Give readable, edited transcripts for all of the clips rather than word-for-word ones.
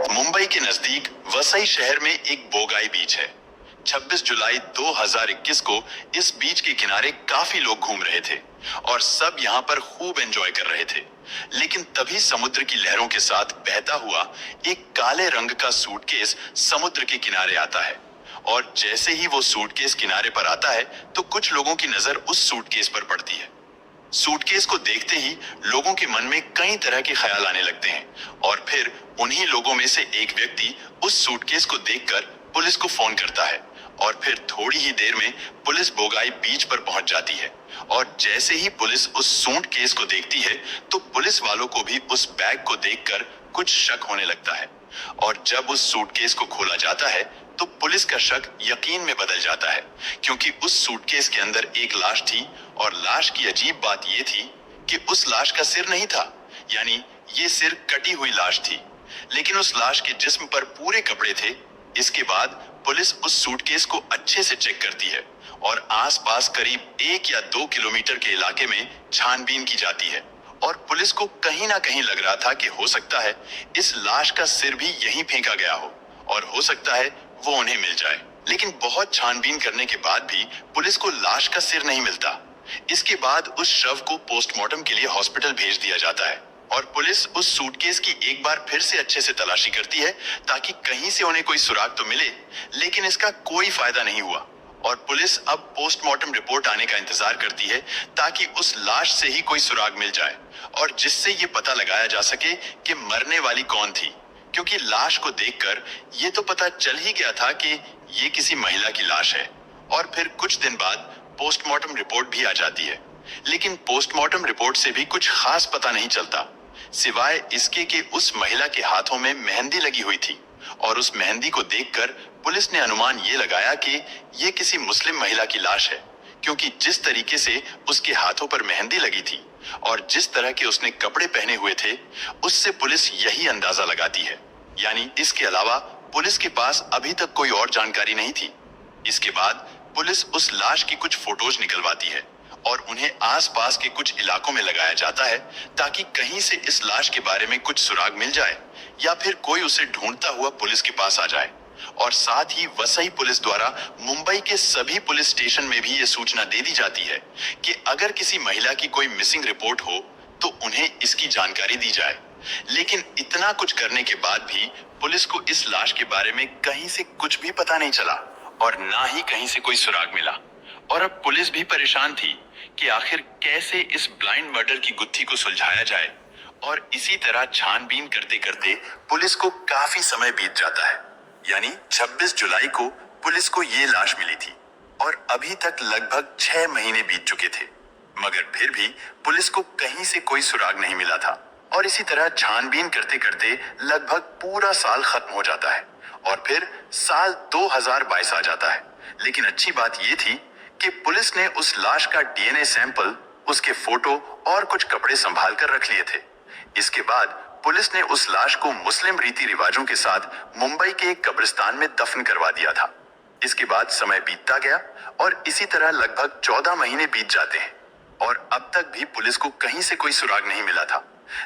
मुंबई के नजदीक वसई शहर में एक बोगाई बीच है। 26 जुलाई 2021 को इस बीच के किनारे काफी लोग घूम रहे थे और सब यहाँ पर खूब एंजॉय कर रहे थे। लेकिन तभी समुद्र की लहरों के साथ बहता हुआ एक काले रंग का सूटकेस समुद्र के किनारे आता है और जैसे ही वो सूटकेस किनारे पर आता है तो कुछ लोगों की नजर उस सूटकेस पर पड़ती है। सूटकेस को देखते ही लोगों के मन में कई तरह के ख्याल आने लगते हैं और फिर उन्हीं लोगों में से एक व्यक्ति उस सूटकेस को देखकर पुलिस को फोन करता है और फिर थोड़ी ही देर में पुलिस बोगाई बीच पर पहुंच जाती है। और जैसे ही पुलिस उस सूटकेस को देखती है तो पुलिस वालों को भी उस बैग को देखकर कुछ शक होने लगता है और जब उस सूटकेस को खोला जाता है तो पुलिस का शक यकीन में बदल जाता है, क्योंकि उस सूटकेस के अंदर एक लाश थी और लाश की अजीब बात यह थी कि उस लाश का सिर नहीं था, यानी ये सिर कटी हुई लाश थी, लेकिन उस लाश के जिस्म पर पूरे कपड़े थे। इसके बाद पुलिस उस सूटकेस को अच्छे से चेक करती है और आसपास करीब 1 या 2 किलोमीटर के इलाके में छानबीन की जाती है और पुलिस को कहीं ना कहीं लग रहा था कि हो सकता है इस लाश का सिर भी यहीं फेंका गया हो और हो सकता है वो उन्हें मिल जाए। लेकिन बहुत छानबीन करने के बाद भी पुलिस को लाश का सिर नहीं मिलता। इसके बाद उस शव को पोस्टमार्टम के लिए हॉस्पिटल भेज दिया जाता है और पुलिस उस सूटकेस की एक बार फिर से अच्छे से तलाशी करती है ताकि कहीं से उन्हें कोई सुराग तो मिले, लेकिन इसका कोई फायदा नहीं हुआ और पुलिस अब पोस्टमार्टम रिपोर्ट आने का इंतजार करती है ताकि उस लाश से ही कोई सुराग मिल जाए और जिससे ये पता लगाया जा सके कि मरने वाली कौन थी, क्योंकि लाश को देखकर ये तो पता चल ही गया था कि ये किसी महिला की लाश है। और फिर कुछ दिन बाद पोस्टमार्टम रिपोर्ट भी आ जाती है, लेकिन पोस्टमार्टम रिपोर्ट से भी कुछ खास पता नहीं चलता, सिवाय इसके कि उस महिला के हाथों में मेहंदी लगी हुई थी और उस मेहंदी को देखकर पुलिस ने अनुमान ये लगाया कि ये किसी मुस्लिम महिला की लाश है, क्योंकि जिस तरीके से उसके हाथों पर मेहंदी लगी थी और जिस तरह के उसने कपड़े पहने हुए थे उससे पुलिस यही अंदाजा लगाती है। यानी इसके अलावा पुलिस के पास अभी तक कोई और जानकारी नहीं थी। इसके बाद पुलिस उस लाश की कुछ फोटोज निकलवाती है और उन्हें आसपास के कुछ इलाकों में लगाया जाता है ताकि कहीं से इस लाश के बारे में कुछ सुराग मिल जाए या फिर कोई उसे ढूंढता हुआ पुलिस के पास आ जाए। और साथ ही वसई पुलिस द्वारा मुंबई के सभी पुलिस स्टेशन में भी ये सूचना दे दी जाती है कि अगर किसी महिला की कोई मिसिंग रिपोर्ट हो तो उन्हें इसकी जानकारी दी जाए। लेकिन इतना कुछ करने के बाद भी पुलिस को इस लाश के बारे में कहीं से कुछ भी पता नहीं चला और ना ही कहीं से कोई सुराग मिला और अब पुलिस भी परेशान थी कि आखिर कैसे इस ब्लाइंड मर्डर की गुत्थी को सुलझाया जाए। और इसी तरह छानबीन करते करते पुलिस को काफी समय बीत जाता है, यानी 26 जुलाई को पुलिस को ये लाश मिली थी और अभी तक लगभग 6 महीने बीत चुके थे, मगर फिर भी पुलिस को कहीं से कोई सुराग नहीं मिला था। और इसी तरह छानबीन करते करते लगभग पूरा साल खत्म हो जाता है और फिर साल 2022 आ जाता है। लेकिन अच्छी बात यह थी कि पुलिस ने उस लाश का डीएनए सैंपल, उसके फोटो और कुछ कपड़े संभाल कर रख लिए थे। इसके बाद पुलिस ने उस लाश को मुस्लिम रीति रिवाजों के साथ मुंबई के एक कब्रिस्तान में दफन करवा दिया था। इसके बाद समय बीतता गया और इसी तरह लगभग 14 महीने बीत जाते हैं और अब तक भी पुलिस को कहीं से कोई सुराग नहीं मिला था।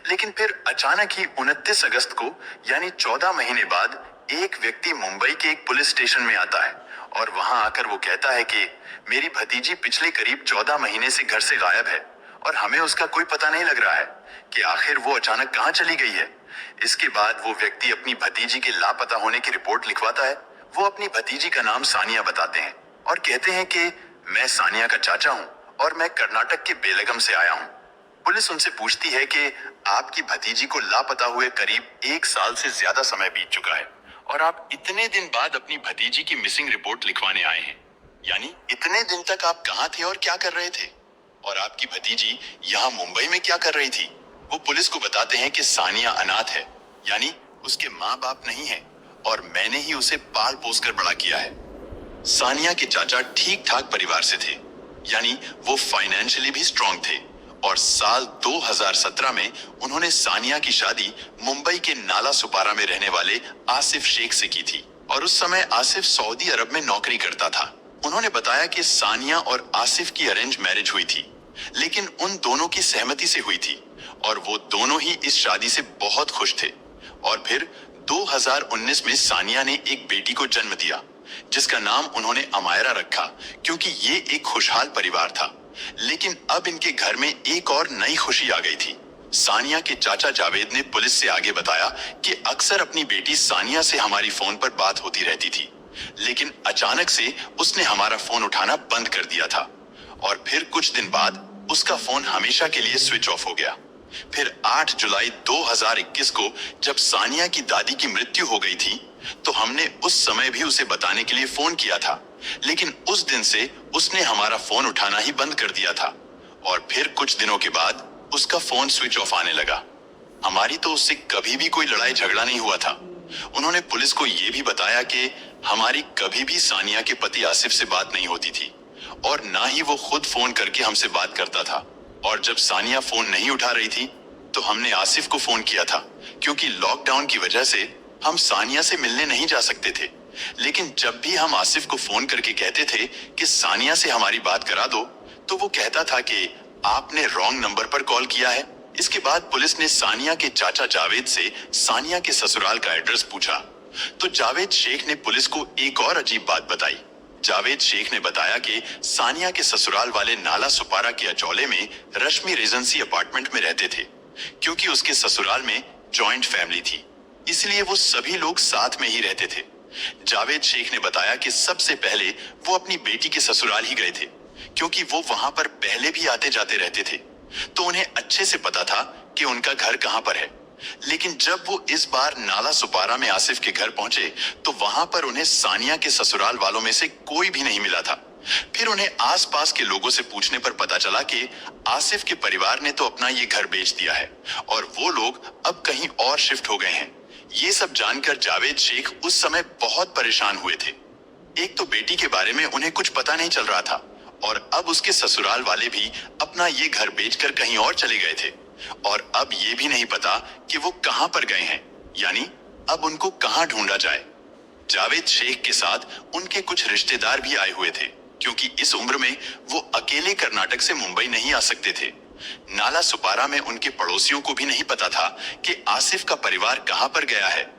लेकिन फिर अचानक ही 29 अगस्त को, यानी 14 महीने बाद, एक व्यक्ति मुंबई के एक पुलिस स्टेशन में आता है और वहां आकर वो कहता है कि मेरी भतीजी पिछले करीब 14 महीने से घर से गायब है और हमें उसका कोई पता नहीं लग रहा है कि आखिर वो अचानक कहाँ चली गई है। इसके बाद वो व्यक्ति अपनी भतीजी के लापता होने की रिपोर्ट लिखवाता है। वो अपनी भतीजी का नाम सानिया बताते हैं और कहते हैं कि मैं सानिया का चाचा हूँ और मैं कर्नाटक के बेलगम से आया हूँ। पुलिस उनसे पूछती है कि आपकी भतीजी को लापता हुए करीब 1 साल से ज्यादा समय बीत चुका है और आप इतने दिन बाद अपनी भतीजी की मिसिंग रिपोर्ट लिखवाने आए हैं, यानी इतने दिन तक आप कहाँ थे और क्या कर रहे थे और आपकी भतीजी यहाँ मुंबई में क्या कर रही थी। वो पुलिस को बताते हैं कि सानिया अनाथ है, यानी उसके माँ बाप नहीं है और मैंने ही उसे पाल पोस कर बड़ा किया है। सानिया के चाचा ठीक ठाक परिवार से थे, यानी वो फाइनेंशियली भी स्ट्रांग थे और साल 2017 में उन्होंने सानिया की शादी मुंबई के नाला सुपारा में रहने वाले आसिफ शेख से की थी और उस समय आसिफ सऊदी अरब में नौकरी करता था। उन्होंने बताया कि सानिया और आसिफ की अरेंज मैरिज हुई थी, लेकिन उन दोनों की सहमति से हुई थी और वो दोनों ही इस शादी से बहुत खुश थे। और फिर 2019 में सानिया ने एक बेटी को जन्म दिया, जिसका नाम उन्होंने अमायरा रखा, क्योंकि ये एक खुशहाल परिवार था। लेकिन अब इनके घर में एक और नई खुशी आ गई थी। सानिया के चाचा जावेद ने पुलिस से आगे बताया कि अक्सर अपनी बेटी सानिया से हमारी फोन पर बात होती रहती थी, लेकिन अचानक से उसने हमारा फोन उठाना बंद कर दिया था और फिर कुछ दिन बाद उसका फोन हमेशा के लिए स्विच ऑफ हो गया। फिर 8 जुलाई 2021 को जब सानिया की दादी की मृत्यु हो गई थी, तो हमने उस समय भी उसे बताने के लिए फोन किया था, लेकिन उस दिन से उसने हमारा फोन उठाना ही बंद कर दिया था और फिर कुछ दिनों के बाद उसका फोन स्विच ऑफ आने लगा। हमारी तो उससे कभी भी कोई लड़ाई झगड़ा नहीं हुआ था। उन्होंने पुलिस को यह भी बताया कि हमारी कभी भी सानिया के पति आसिफ से बात नहीं होती थी और ना ही वो खुद फोन करके हमसे बात करता था। और जब सानिया फोन नहीं उठा रही थी, तो हमने आसिफ को फोन किया था, क्योंकि लॉकडाउन की वजह से हम सानिया से मिलने नहीं जा सकते थे। लेकिन जब भी हम आसिफ को फोन करके कहते थे कि सानिया से हमारी बात करा दो, तो वो कहता था कि आपने रॉन्ग नंबर पर कॉल किया है। इसके बाद पुलिस ने सानिया के चाचा जावेद से सानिया के ससुराल का एड्रेस पूछा, तो जावेद शेख ने पुलिस को एक और अजीब बात बताई। जावेद शेख ने बताया कि सानिया के ससुराल वाले नाला सुपारा के अचौले में रश्मि रेजेंसी अपार्टमेंट में रहते थे, क्योंकि उसके ससुराल में जॉइंट फैमिली थी, इसलिए वो सभी लोग साथ में ही रहते थे। जावेद शेख ने बताया कि सबसे पहले वो अपनी बेटी के ससुराल ही गए थे, क्योंकि वो वहां पर पहले भी आते जाते रहते थे, तो उन्हें अच्छे से पता था कि उनका घर कहां पर है। लेकिन जब वो इस बार नाला सुपारा में आसिफ के घर पहुंचे, तो वहां पर उन्हें सानिया के ससुराल वालों में से कोई भी नहीं मिला था। फिर उन्हें आसपास के लोगों से पूछने पर पता चला कि आसिफ के परिवार ने तो अपना ये घर बेच दिया है और वो लोग अब कहीं और शिफ्ट हो गए हैं। ये सब जानकर जावेद शेख उस समय बहुत परेशान हुए थे। एक तो बेटी के बारे में उन्हें कुछ पता नहीं चल रहा था और अब उसके ससुराल वाले भी अपना ये घर बेचकर कहीं और चले गए थे और अब ये भी नहीं पता कि वो कहां पर गए हैं, यानी अब उनको कहां ढूंढा जाए। जावेद शेख के साथ उनके कुछ रिश्तेदार भी आए हुए थे, क्योंकि इस उम्र में वो अकेले कर्नाटक से मुंबई नहीं आ सकते थे। नाला सुपारा में उनके पड़ोसियों को भी नहीं पता था कि आसिफ का परिवार कहां पर गया है।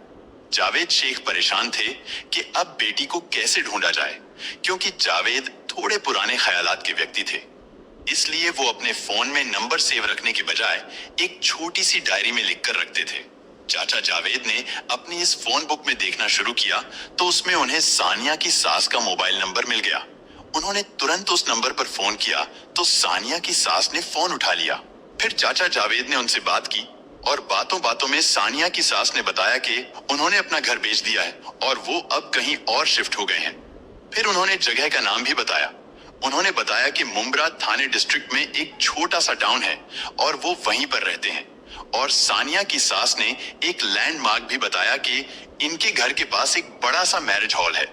जावेद शेख परेशान थे कि अब बेटी को कैसे ढूंढा जाए, क्योंकि जावेद थोड़े पुराने ख्यालात के व्यक्ति थे। इसलिए वो अपने फोन में नंबर सेव रखने के बजाय एक छोटी सी डायरी में लिखकर रखते थे। चाचा जावेद ने अपनी इस फोन बुक में देखना शुरू किया, तो उसमें उन्हें सानिया की सास का मोबाइल नंबर मिल गया। उन्होंने तुरंत उस नंबर पर फोन किया, तो सानिया की सास ने फोन उठा लिया। फिर चाचा जावेद ने उनसे बात की और बातों बातों में सानिया की सास ने बताया कि उन्होंने अपना घर बेच दिया है और वो अब कहीं और शिफ्ट हो गए हैं। फिर उन्होंने जगह का नाम भी बताया। उन्होंने बताया कि मुंब्रा थाने डिस्ट्रिक्ट में एक छोटा सा टाउन है और वो वहीं पर रहते हैं। और सानिया की सास ने एक लैंडमार्क भी बताया कि इनके घर के पास एक बड़ा सा मैरिज हॉल है।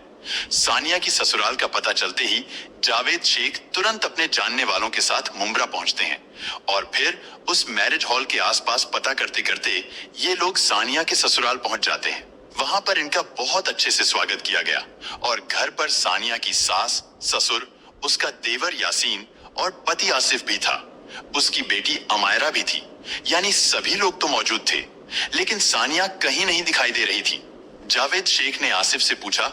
सानिया की ससुराल का पता चलते ही जावेद शेख तुरंत अपने जानने वालों के साथ मुंब्रा पहुंचते हैं और फिर उस मैरिज हॉल के आसपास पता करते करते ये लोग सानिया के ससुराल पहुंच जाते हैं। वहां पर इनका बहुत अच्छे से स्वागत किया गया और घर पर सानिया की सास, ससुर, उसका देवर यासीन और पति आसिफ भी था। उसकी बेटी अमायरा भी थी, यानी सभी लोग तो मौजूद थे, लेकिन सानिया कहीं नहीं दिखाई दे रही थी। जावेद शेख ने आसिफ से पूछा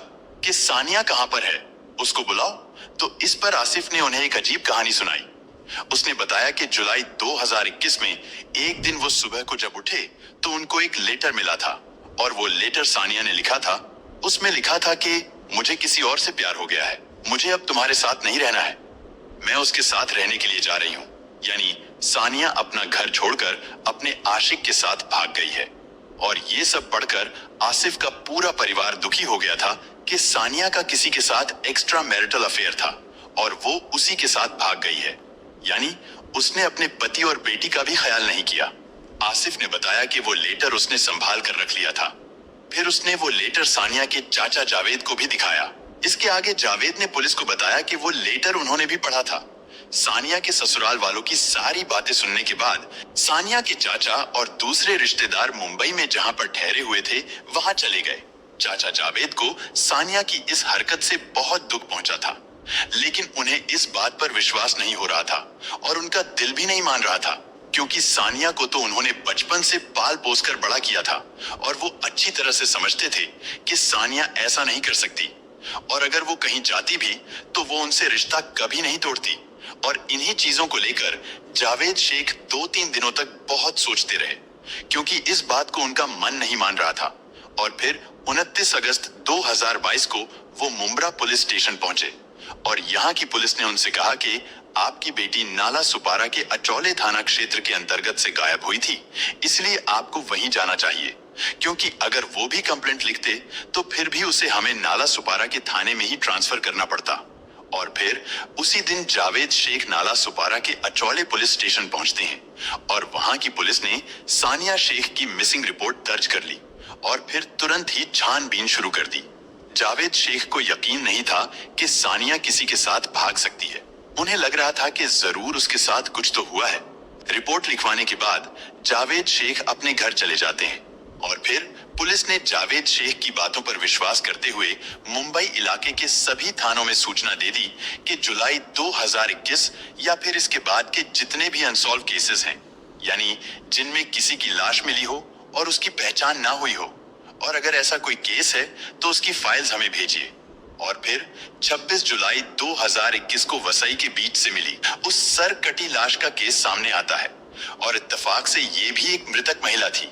कि सानिया कहां पर है, उसको बुलाओ। तो इस पर आसिफ ने उन्हें एक अजीब कहानी सुनाई। उसने बताया कि जुलाई 2021 में एक दिन वो सुबह को जब उठे तो उनको एक लेटर मिला था और वो लेटर सानिया ने लिखा था। उसमें लिखा था कि मुझे किसी और से प्यार हो गया है, मुझे अब तुम्हारे साथ नहीं रहना है, मैं उसके साथ रहने के लिए जा रही हूँ। यानी सानिया अपना घर छोड़कर अपने आशिक के साथ भाग गई है। और ये सब पढ़कर आसिफ का पूरा परिवार दुखी हो गया था कि सानिया का किसी के साथ एक्स्ट्रा मैरिटल अफेयर था और वो उसी के साथ भाग गई है, यानी उसने अपने पति और बेटी का भी ख्याल नहीं किया। आसिफ ने बताया कि वो लेटर उसने संभाल कर रख लिया था। फिर उसने वो लेटर सानिया के चाचा जावेद को भी दिखाया। इसके आगे जावेद ने पुलिस को बताया कि वो लेटर उन्होंने भी पढ़ा था। सानिया के ससुराल वालों की सारी बातें सुनने के बाद सानिया के चाचा और दूसरे रिश्तेदार मुंबई में जहां पर ठहरे हुए थे वहां चले गए। चाचा जावेद को सानिया की इस हरकत से बहुत दुख पहुंचा था, लेकिन उन्हें इस बात पर विश्वास नहीं हो रहा था और उनका दिल भी नहीं मान रहा था क्योंकि सानिया को तो उन्होंने बचपन से पाल पोस कर बड़ा किया था और वो अच्छी तरह से समझते थे कि सानिया ऐसा नहीं कर सकती, और अगर वो कहीं जाती भी तो वो उनसे रिश्ता कभी नहीं तोड़ती। और इन्हीं चीजों को लेकर जावेद शेख 2-3 दिनों तक बहुत सोचते रहे, क्योंकि इस बात को उनका मन नहीं मान रहा था। और फिर 29 अगस्त 2022 को वो मुंब्रा पुलिस स्टेशन पहुंचे और यहाँ की पुलिस ने उनसे कहा कि आपकी बेटी नाला सुपारा के अचौले थाना क्षेत्र के अंतर्गत से गायब हुई थी, इसलिए आपको वहीं जाना चाहिए, क्योंकि अगर वो भी कंप्लेंट लिखते तो फिर भी उसे हमें नाला सुपारा के थाने में ही ट्रांसफर करना पड़ता। और फिर उसी दिन जावेद शेख नाला सुपारा के अचौले पुलिस स्टेशन पहुंचते हैं और वहां की पुलिस ने सानिया शेख की मिसिंग रिपोर्ट दर्ज कर ली और फिर तुरंत ही छानबीन शुरू कर दी। जावेद शेख को यकीन नहीं था कि सानिया किसी के साथ भाग सकती है। उन्हें लग रहा था कि जरूर उसके साथ कुछ तो हुआ है। रिपोर्ट लिखवाने के बाद जावेद शेख अपने घर चले जाते हैं और फिर पुलिस ने जावेद शेख की बातों पर विश्वास करते हुए मुंबई इलाके के सभी थानों में सूचना दे दी कि जुलाई 2021 या फिर इसके बाद के जितने भी अनसॉल्व केसेस हैं, यानी जिनमें किसी की लाश मिली हो और उसकी पहचान ना हुई हो, और अगर ऐसा कोई केस है तो उसकी फाइल्स हमें भेजिए। और फिर 26 जुलाई 2021 को वसई के बीच से मिली उस सर कटी लाश का केस सामने आता है और इत्तेफाक से ये भी एक मृतक महिला थी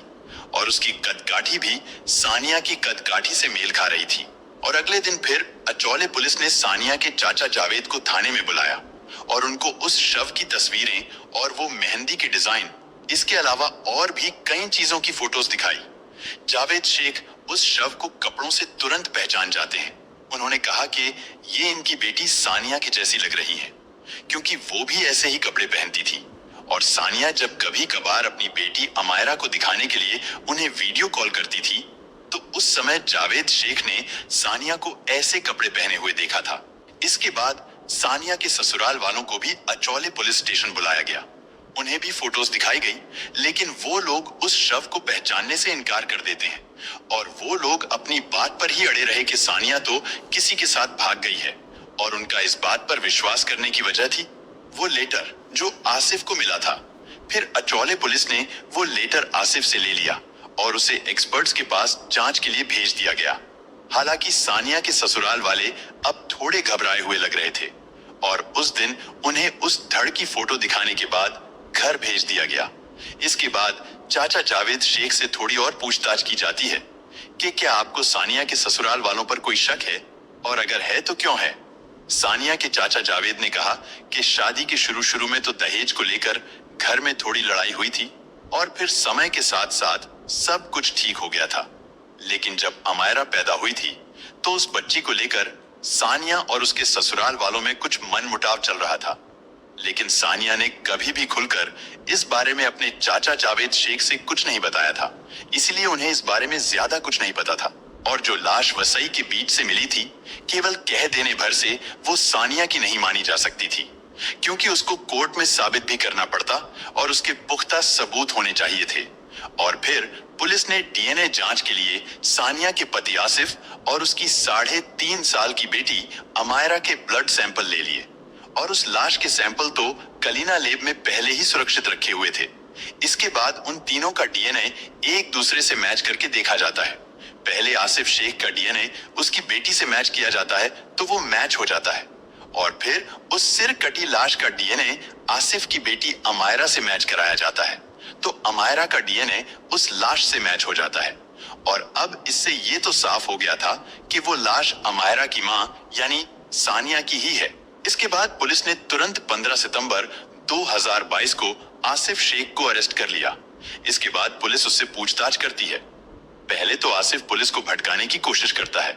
और उसकी कदकाठी भी सानिया की कदकाठी से मेल खा रही थी। और अगले दिन फिर अचौले पुलिस ने सानिया के चाचा जावेद को थाने में बुलाया और उनको उस शव की तस्वीरें और वो मेहंदी के डिजाइन, इसके अलावा और भी कई चीजों की फोटोज दिखाई। जावेद शेख उस शव को कपड़ों से तुरंत पहचान जाते हैं। उन्होंने कहा कि ये इनकी बेटी सानिया की जैसी लग रही है, क्योंकि वो भी ऐसे ही कपड़े पहनती थी। और सानिया जब कभी कभार अपनी बेटी अमायरा को दिखाने के लिए उन्हें वीडियो कॉल करती थी तो उस समय जावेद शेख ने सानिया को ऐसे कपड़े पहने हुए देखा था। इसके बाद सानिया के ससुराल वालों को भी अचौले पुलिस स्टेशन बुलाया गया। उन्हें भी फोटोज दिखाई गई, लेकिन वो लोग उस शव को पहचानने से इनकार कर देते हैं और वो लोग अपनी बात पर ही अड़े रहे कि सानिया तो किसी के साथ भाग गई है। और उनका इस बात पर विश्वास करने की वजह थी वो लेटर जो आसिफ को मिला था। फिर अचौले पुलिस ने वो लेटर आसिफ से ले लिया और उसे एक्सपर्ट्स के पास जांच के लिए भेज दिया गया। हालांकि सानिया के ससुराल वाले अब थोड़े घबराए हुए लग रहे थे और उस दिन उन्हें उस धड़ की फोटो दिखाने के बाद घर भेज दिया गया। इसके बाद चाचा जावेद शेख से थोड़ी और पूछताछ की जाती है कि क्या आपको सानिया के ससुराल वालों पर कोई शक है, और अगर है तो क्यों है। सानिया के चाचा जावेद ने कहा कि शादी के शुरू में तो दहेज को लेकर घर में थोड़ी लड़ाई हुई थी और फिर समय के साथ साथ सब कुछ ठीक हो गया था, लेकिन जब अमायरा पैदा हुई थी तो उस बच्ची को लेकर सानिया और उसके ससुराल वालों में कुछ मनमुटाव चल रहा था। लेकिन सानिया ने कभी भी खुलकर इस बारे में अपने चाचा जावेद शेख से कुछ नहीं बताया था, इसलिए उन्हें इस बारे में ज्यादा कुछ नहीं पता था। और जो लाश वसई के बीच से मिली थी, केवल कह देने भर से वो सानिया की नहीं मानी जा सकती थी, क्योंकि उसको कोर्ट में साबित भी करना पड़ता और उसके पुख्ता सबूत होने चाहिए थे। और फिर पुलिस ने डीएनए जांच के लिए सानिया के पति आसिफ और उसकी 3.5 साल की बेटी अमायरा के ब्लड सैंपल ले लिए और उस लाश के सैंपल तो कलीना लैब में पहले ही सुरक्षित रखे हुए थे। इसके बाद उन तीनों का डीएनए एक दूसरे से मैच करके देखा जाता है। पहले आसिफ शेख का डीएनए उसकी बेटी से मैच किया जाता है तो वो मैच हो जाता है, और फिर उस सिर कटी लाश का डीएनए आसिफ की बेटी अमायरा से मैच कराया जाता है तो अमायरा का डीएनए उस लाश से मैच हो जाता है। और अब इससे ये तो साफ हो गया था कि वो लाश अमायरा की मां यानी सानिया की ही है। इसके बाद पुलिस ने तुरंत 15 सितंबर 2022 को आसिफ शेख को अरेस्ट कर लिया। इसके बाद पुलिस उससे पूछताछ करती है। पहले तो आसिफ पुलिस को भटकाने की कोशिश करता है,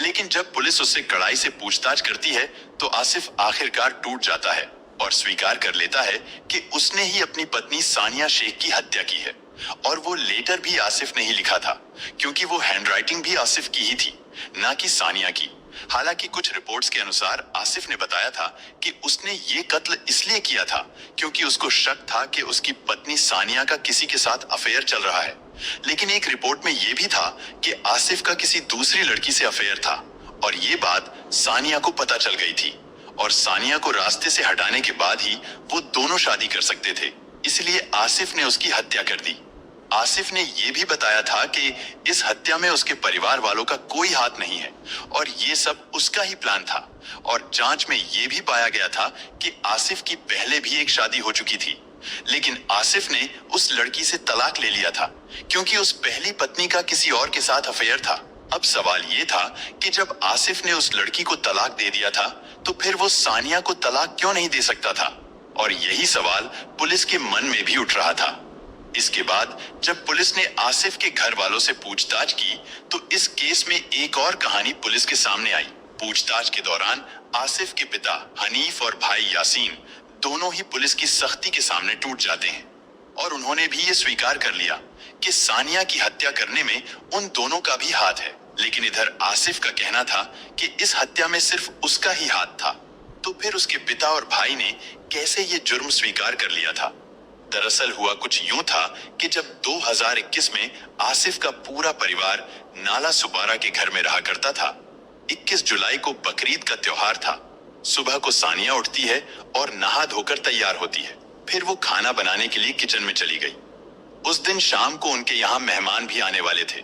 लेकिन जब पुलिस उससे कड़ाई से पूछताछ करती है तो आसिफ आखिरकार टूट जाता है और स्वीकार कर लेता है कि उसने ही अपनी पत्नी सानिया शेख की हत्या की है। और वो लेटर भी आसिफ ने ही लिखा था, क्योंकि वो हैंडराइटिंग भी आसिफ की ही थी, ना कि सानिया की। हालांकि कुछ रिपोर्ट्स के अनुसार आसिफ ने बताया था कि उसने ये कत्ल इसलिए किया था क्योंकि उसको शक था कि उसकी पत्नी सानिया का किसी के साथ अफेयर चल रहा है। लेकिन एक रिपोर्ट में यह भी था कि आसिफ का किसी दूसरी लड़की से अफेयर था और ये बात सानिया को पता चल गई थी और सानिया को रास्ते से हटाने के बाद ही वो दोनों शादी कर सकते थे। इसलिए आसिफ ने उसकी हत्या कर दी। आसिफ ने यह भी बताया था कि इस हत्या में उसके परिवार वालों का कोई हाथ नहीं है और ये सब उसका ही प्लान था। और जांच में यह भी पाया गया था कि आसिफ की पहले भी एक शादी हो चुकी थी, लेकिन आसिफ ने उस लड़की से तलाक ले लिया था क्योंकि उस पहली पत्नी का किसी और के साथ अफेयर था। अब सवाल ये था कि जब आसिफ ने उस लड़की को तलाक दे दिया था तो फिर वो सानिया को तलाक क्यों नहीं दे सकता था? और यही सवाल पुलिस के मन में भी उठ रहा था। इसके बाद जब पुलिस ने आसिफ के घर वालों से पूछताछ की तो इस केस में एक और कहानी पुलिस के सामने आई। पूछताछ के दौरान आसिफ के पिता हनीफ और भाई यासीन दोनों ही पुलिस की सख्ती के सामने टूट जाते हैं और उन्होंने भी ये स्वीकार कर लिया कि सानिया की हत्या करने में उन दोनों का भी हाथ है। लेकिन इधर आसिफ का कहना था कि इस हत्या में सिर्फ उसका ही हाथ था। तो फिर उसके पिता और भाई ने कैसे ये जुर्म स्वीकार कर लिया था? दरअसल हुआ कुछ यूं था कि जब 2021 में आसिफ का पूरा परिवार नाला सुपारा के घर में रहा करता था। 21 जुलाई को बकरीद का त्योहार था। सुबह को सानिया उठती है और नहा धोकर तैयार होती है। फिर वो खाना बनाने के लिए किचन में चली गई। उस दिन शाम को उनके यहाँ मेहमान भी आने वाले थे,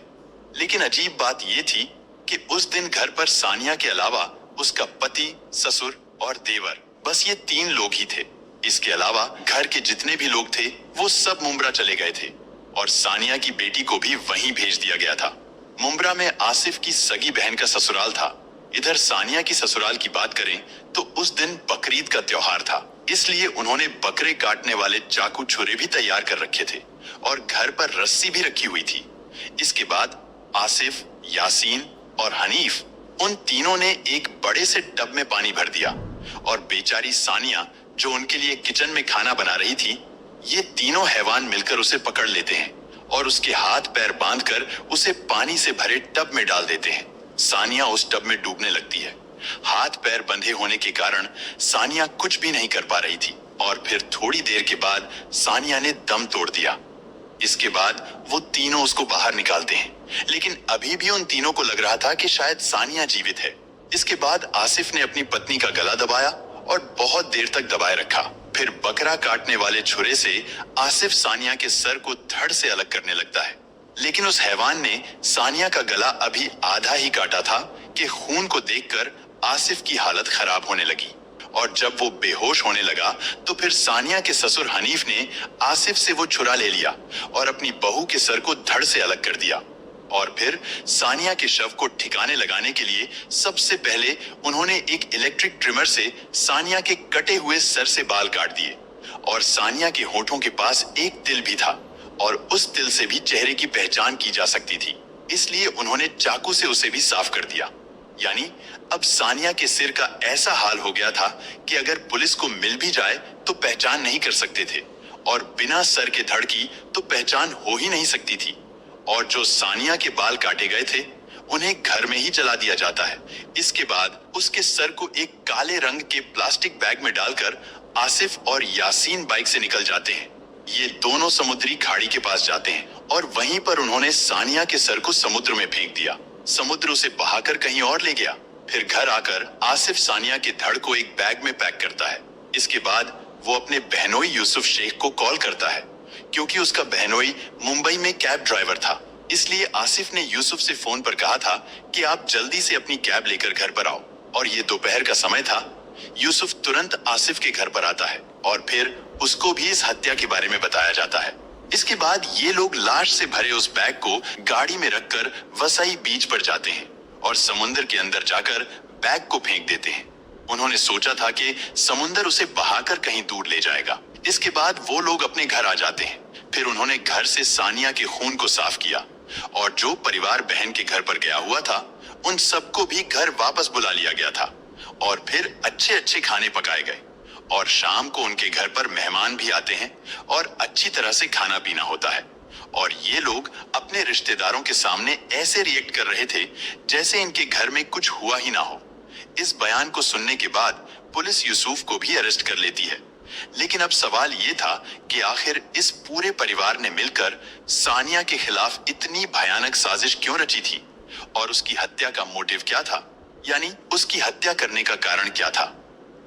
लेकिन अजीब बात यह थी कि उस दिन घर पर सानिया के अलावा उसका पति, ससुर और देवर, बस ये 3 लोग ही थे। इसके अलावा घर के जितने भी लोग थे वो सब मुंब्रा चले गए थे और सानिया की बेटी को भी वहीं भेज दिया गया था। मुंब्रा में आसिफ की सगी बहन का ससुराल था। इधर सानिया की ससुराल की बात करें तो उस दिन बकरीद का त्योहार था, इसलिए उन्होंने बकरे काटने वाले चाकू छुरे भी तैयार कर रखे थे और घर पर रस्सी भी रखी हुई थी। इसके बाद आसिफ, यासीन और हनीफ, उन तीनों ने एक बड़े से टब में पानी भर दिया और बेचारी सानिया जो उनके लिए किचन में खाना बना रही थी, ये तीनों हैवान मिलकर उसे पकड़ लेते हैं और उसके हाथ पैर बांधकर उसे पानी से भरे टब में डाल देते हैं। सानिया उस टब में डूबने लगती है। हाथ पैर बंधे होने के कारण सानिया कुछ भी नहीं कर पा रही थी और फिर थोड़ी देर के बाद सानिया ने दम तोड़ दिया। इसके बाद वो तीनों उसको बाहर निकालते हैं, लेकिन अभी भी उन तीनों को लग रहा था कि शायद सानिया जीवित है। इसके बाद आसिफ ने अपनी पत्नी का गला दबाया और बहुत देर तक दबाए रखा। फिर बकरा काटने वाले छुरे से आसिफ सानिया के सर को धड़ से अलग करने लगता है, लेकिन उस हैवान ने सानिया का गला अभी आधा ही काटा था कि खून को देखकर आसिफ की हालत खराब होने लगी और जब वो बेहोश होने लगा तो फिर सानिया के ससुर हनीफ ने आसिफ से वो छुरा ले लिया और अपनी बहू के सर को धड़ से अलग कर दिया। और फिर सानिया के शव को ठिकाने लगाने के लिए सबसे पहले उन्होंने एक इलेक्ट्रिक ट्रिमर से सानिया के कटे हुए सर से बाल काट दिए और सानिया के होठों के पास एक तिल भी था और उस तिल से भी चेहरे की पहचान की जा सकती थी, इसलिए उन्होंने चाकू से उसे भी साफ कर दिया। यानी अब सानिया के सिर का ऐसा हाल हो गया था कि अगर पुलिस को मिल भी जाए तो पहचान नहीं कर सकते थे और बिना सर के धड़ की तो पहचान हो ही नहीं सकती थी। और जो सानिया के बाल काटे गए थे उन्हें घर में ही जला दिया जाता है। इसके बाद उसके सर को एक काले रंग के प्लास्टिक बैग में डालकर आसिफ और यासीन बाइक से निकल जाते हैं। ये दोनों समुद्री खाड़ी के पास जाते हैं और वहीं पर उन्होंने सानिया के सर को समुद्र में फेंक दिया। समुद्र उसे बहाकर कहीं और ले गया। फिर घर आकर आसिफ सानिया के धड़ को एक बैग में पैक करता है। इसके बाद वो अपने बहनोई यूसुफ शेख को कॉल करता है। क्योंकि उसका बहनोई मुंबई में कैब ड्राइवर था, इसलिए आसिफ ने यूसुफ से फोन पर कहा था कि आप जल्दी से अपनी कैब लेकर घर पर आओ। और ये दोपहर का समय था। यूसुफ तुरंत आसिफ के घर पर आता है और फिर उसको भी इस हत्या के बारे में बताया जाता है। इसके बाद ये लोग लाश से भरे उस बैग को गाड़ी में रखकर वसई बीच पर जाते हैं और समुद्र के अंदर जाकर बैग को फेंक देते हैं। उन्होंने सोचा था कि समुद्र उसे बहाकर कहीं दूर ले जाएगा। इसके बाद वो लोग अपने घर आ जाते हैं। फिर उन्होंने घर से सानिया के खून को साफ किया और जो परिवार बहन के घर पर गया हुआ था उन सबको भी घर वापस बुला लिया गया था और फिर अच्छे अच्छे खाने पकाए गए और शाम को उनके घर पर मेहमान भी आते हैं और अच्छी तरह से खाना पीना होता है। और ये लोग अपने रिश्तेदारों के सामने ऐसे रिएक्ट कर रहे थे जैसे इनके घर में कुछ हुआ ही ना हो। इस बयान को सुनने के बाद पुलिस यूसुफ को भी अरेस्ट कर लेती है। लेकिन अब सवाल ये था कि आखिर इस पूरे परिवार ने मिलकर सानिया के खिलाफ इतनी भयानक साजिश क्यों रची थी और उसकी हत्या का मोटिव क्या था, यानी उसकी हत्या करने का कारण क्या था।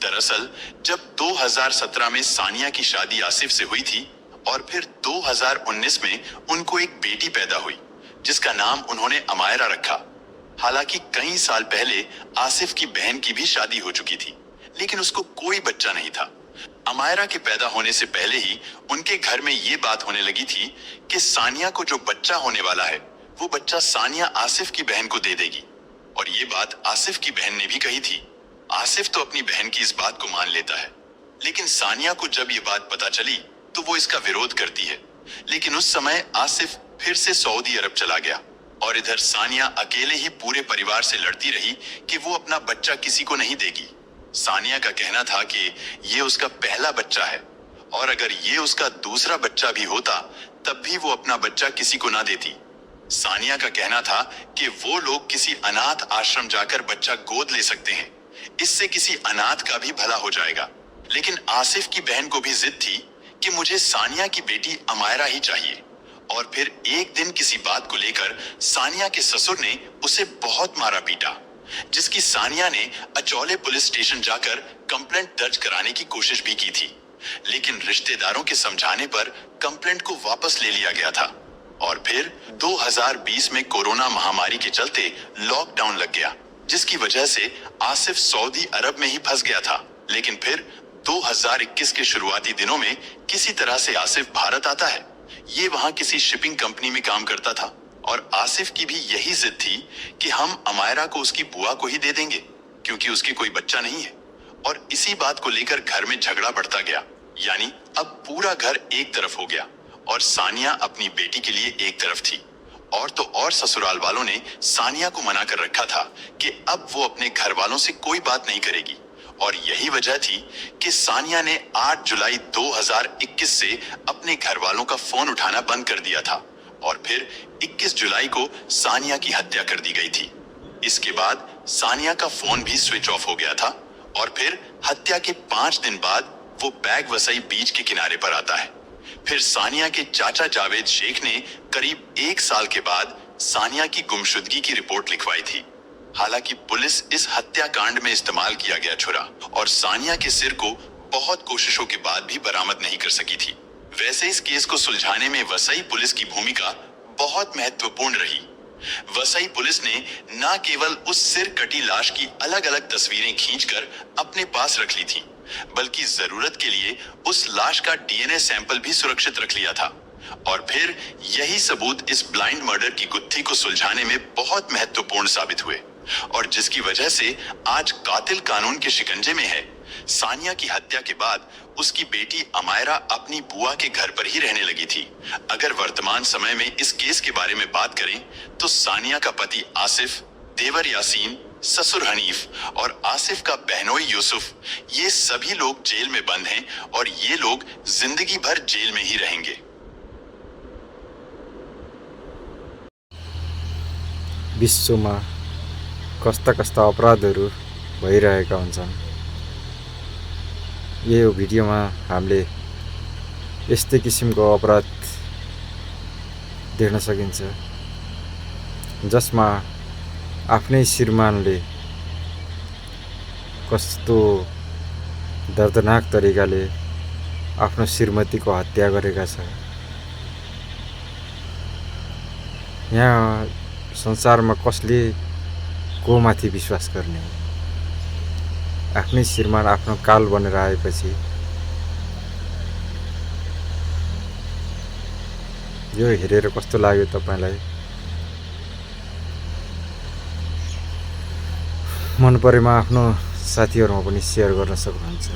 दरअसल जब 2017 में सानिया की शादी आसिफ से हुई थी, और फिर 2019 में उनको एक बेटी पैदा हुई जिसका नाम उन्होंने अमायरा रखा। हालांकि कई साल पहले आसिफ की बहन की भी शादी हो चुकी थी, लेकिन उसको कोई बच्चा नहीं था। अमायरा के पैदा होने से पहले ही उनके घर में ये बात होने लगी थी कि सानिया को जो बच्चा होने वाला है वो बच्चा सानिया आसिफ की बहन को दे देगी। और ये बात आसिफ की बहन ने भी कही थी। आसिफ तो अपनी बहन की इस बात को मान लेता है, लेकिन सानिया को जब ये बात पता चली तो वो इसका विरोध करती है। लेकिन उस समय आसिफ फिर से सऊदी अरब चला गया और इधर सानिया अकेले ही पूरे परिवार से लड़ती रही कि वो अपना बच्चा किसी को नहीं देगी। सानिया का कहना था कि ये उसका पहला बच्चा है और अगर ये उसका दूसरा बच्चा भी होता तब भी वो अपना बच्चा किसी को ना देती। सानिया का कहना था कि वो लोग किसी अनाथ आश्रम जाकर बच्चा गोद ले सकते हैं, इससे किसी अनाथ का भी भला हो जाएगा। लेकिन आसिफ की बहन को भी जिद थी कि मुझे सानिया की बेटी अमायरा ही चाहिए। और फिर एक दिन किसी बात को लेकर सानिया के ससुर ने उसे बहुत मारा पीटा, जिसकी सानिया ने अचौले पुलिस स्टेशन जाकर कंप्लेंट दर्ज कराने की कोशिश भी की थी। लेकिन रिश्तेदारों के समझाने पर कंप्लेंट को वापस ले लिया गया था। और फिर 2020 में कोरोना महामारी के चलते लॉकडाउन लग गया, जिसकी वजह से आसिफ सऊदी अरब में ही फंस गया था। लेकिन फिर 2021 के शुरुआती दिनों में किसी तरह से आसिफ भारत आता है। ये वहां किसी शिपिंग कंपनी में काम करता था और आसिफ की भी यही जिद थी कि हम अमायरा को उसकी बुआ को ही दे देंगे क्योंकि उसके कोई बच्चा नहीं है। और इसी बात को लेकर घर में झगड़ा बढ़ता गया, यानी अब पूरा घर एक तरफ हो गया और सानिया अपनी बेटी के लिए एक तरफ थी। और तो और ससुराल वालों ने सानिया को मना कर रखा था कि अब वो अपने घर वालों से कोई बात नहीं करेगी। और यही वजह थी कि सानिया ने 8 जुलाई 2021 से अपने घर वालों का फोन उठाना बंद कर दिया था और फिर 21 जुलाई को सानिया की हत्या कर दी गई थी। इसके बाद सानिया का फोन भी स्विच ऑफ हो गया था और फिर हत्या के 5 दिन बाद वो बैग वसई बीच के किनारे पर आता है। फिर सानिया के चाचा जावेद शेख ने करीब 1 साल के बाद सानिया की गुमशुदगी की रिपोर्ट लिखवाई थी। हालांकि पुलिस इस हत्याकांड में इस्तेमाल किया गया छुरा और सानिया के सिर को बहुत कोशिशों के बाद भी बरामद नहीं कर सकी थी। वैसे इस केस को सुलझाने में वसई पुलिस की भूमिका बहुत महत्वपूर्ण रही। वसई पुलिस ने न केवल उस सिर कटी लाश की अलग अलग तस्वीरें खींचकर अपने पास रख ली थी, बल्कि जरूरत के लिए उस लाश का डीएनए सैंपल भी सुरक्षित रख लिया था। और फिर यही सबूत इस ब्लाइंड मर्डर की गुत्थी को सुलझाने में बहुत महत्वपूर्ण साबित हुए और जिसकी वजह से आज कातिल कानून के शिकंजे में है। सानिया की हत्या के बाद उसकी बेटी अमायरा अपनी बुआ के घर पर ही रहने लगी थी। अगर वर्तमान समय में इस केस के बारे में बात करें तो सानिया का पति आसिफ, देवर यासीन, ससुर हनीफ और आसिफ का बहनोई यूसुफ, ये सभी लोग जेल में बंद हैं और ये लोग जिंदगी भर जेल में ही रहेंगे। विश्वमा कस्ता कस्ता अपराधहरू भइरहेका हुन्छन्। यो भिडियोमा हामीले यस्तै किसिमको अपराध देख्न सकिन्छ जसमा आफ्नै श्रीमानले कस्तो दर्दनाक तरिकाले आफ्नो श्रीमतीको हत्या गरेका छ। यहाँ संसारमा कसले को माथि विश्वास गर्ने? आफ्नै श्रीमान आफ्नो काल बनेर आएपछि यो हेरेर कस्तो लाग्यो तपाईलाई? मन परेमा आफ्नो साथीहरुमा पनि शेयर गर्न सक्नुहुन्छ।